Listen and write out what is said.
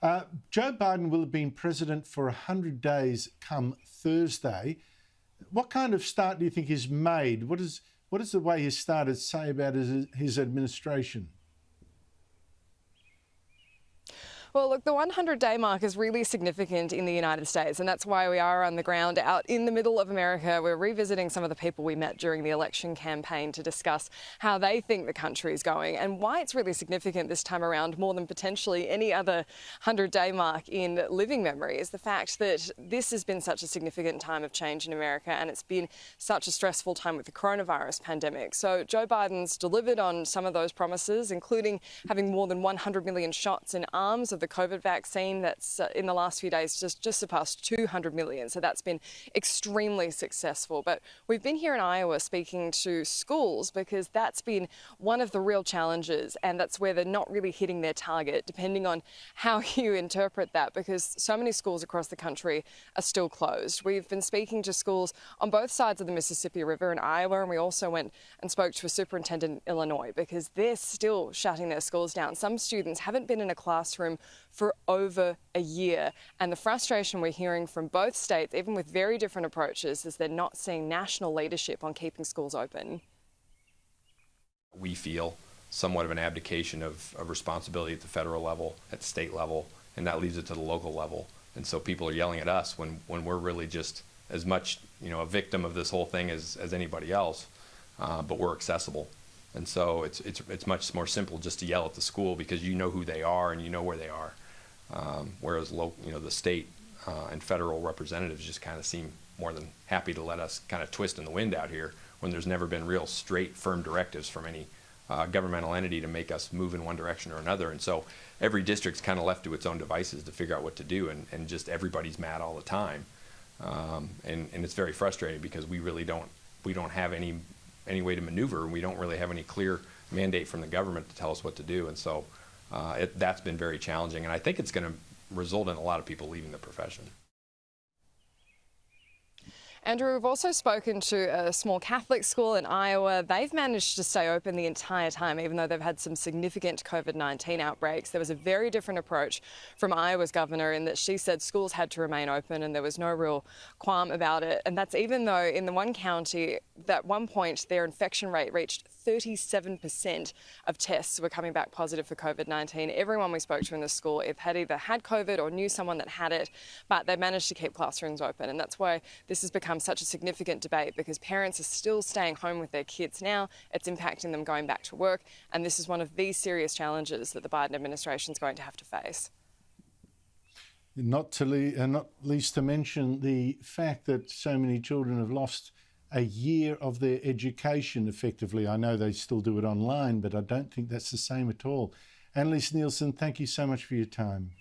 Joe Biden will have been president for 100 days come Thursday. What kind of start do you think he's made? What is the way he started say about his administration? Well, look, the 100-day mark is really significant in the United States, and that's why we are on the ground out in the middle of America. We're revisiting some of the people we met during the election campaign to discuss how they think the country is going and why it's really significant this time around, more than potentially any other 100-day mark in living memory, is the fact that this has been such a significant time of change in America, and it's been such a stressful time with the coronavirus pandemic. So Joe Biden's delivered on some of those promises, including having more than 100 million shots in arms of the COVID vaccine. That's in the last few days just surpassed 200 million. So that's been extremely successful. But we've been here in Iowa speaking to schools because that's been one of the real challenges, and that's where they're not really hitting their target, depending on how you interpret that, because so many schools across the country are still closed. We've been speaking to schools on both sides of the Mississippi River in Iowa, and we also went and spoke to a superintendent in Illinois because they're still shutting their schools down. Some students haven't been in a classroom for over a year. And the frustration we're hearing from both states, even with very different approaches, is they're not seeing national leadership on keeping schools open. We feel somewhat of an abdication of responsibility at the federal level, at the state level, and that leaves it to the local level. And so people are yelling at us when we're really just as much, a victim of this whole thing as anybody else, but we're accessible. And so it's much more simple just to yell at the school because you know who they are and you know where they are. Whereas the state and federal representatives just kind of seem more than happy to let us kind of twist in the wind out here when there's never been real straight, firm directives from any governmental entity to make us move in one direction or another. And so every district's kind of left to its own devices to figure out what to do, and just everybody's mad all the time. And it's very frustrating because we really don't have any way to maneuver, and we don't really have any clear mandate from the government to tell us what to do. And so that's been very challenging, and I think it's going to result in a lot of people leaving the profession. Andrew, we've also spoken to a small Catholic school in Iowa. They've managed to stay open the entire time, even though they've had some significant COVID-19 outbreaks. There was a very different approach from Iowa's governor in that she said schools had to remain open and there was no real qualm about it. And that's even though in the one county, at one point, their infection rate reached 37% of tests were coming back positive for COVID-19. Everyone we spoke to in the school had either had COVID or knew someone that had it, but they managed to keep classrooms open. And that's why this has become such a significant debate, because parents are still staying home with their kids now. It's impacting them going back to work. And this is one of the serious challenges that the Biden administration is going to have to face. Not least to mention the fact that so many children have lost a year of their education effectively. I know they still do it online, but I don't think that's the same at all. Annelise, Nielsen, thank you so much for your time.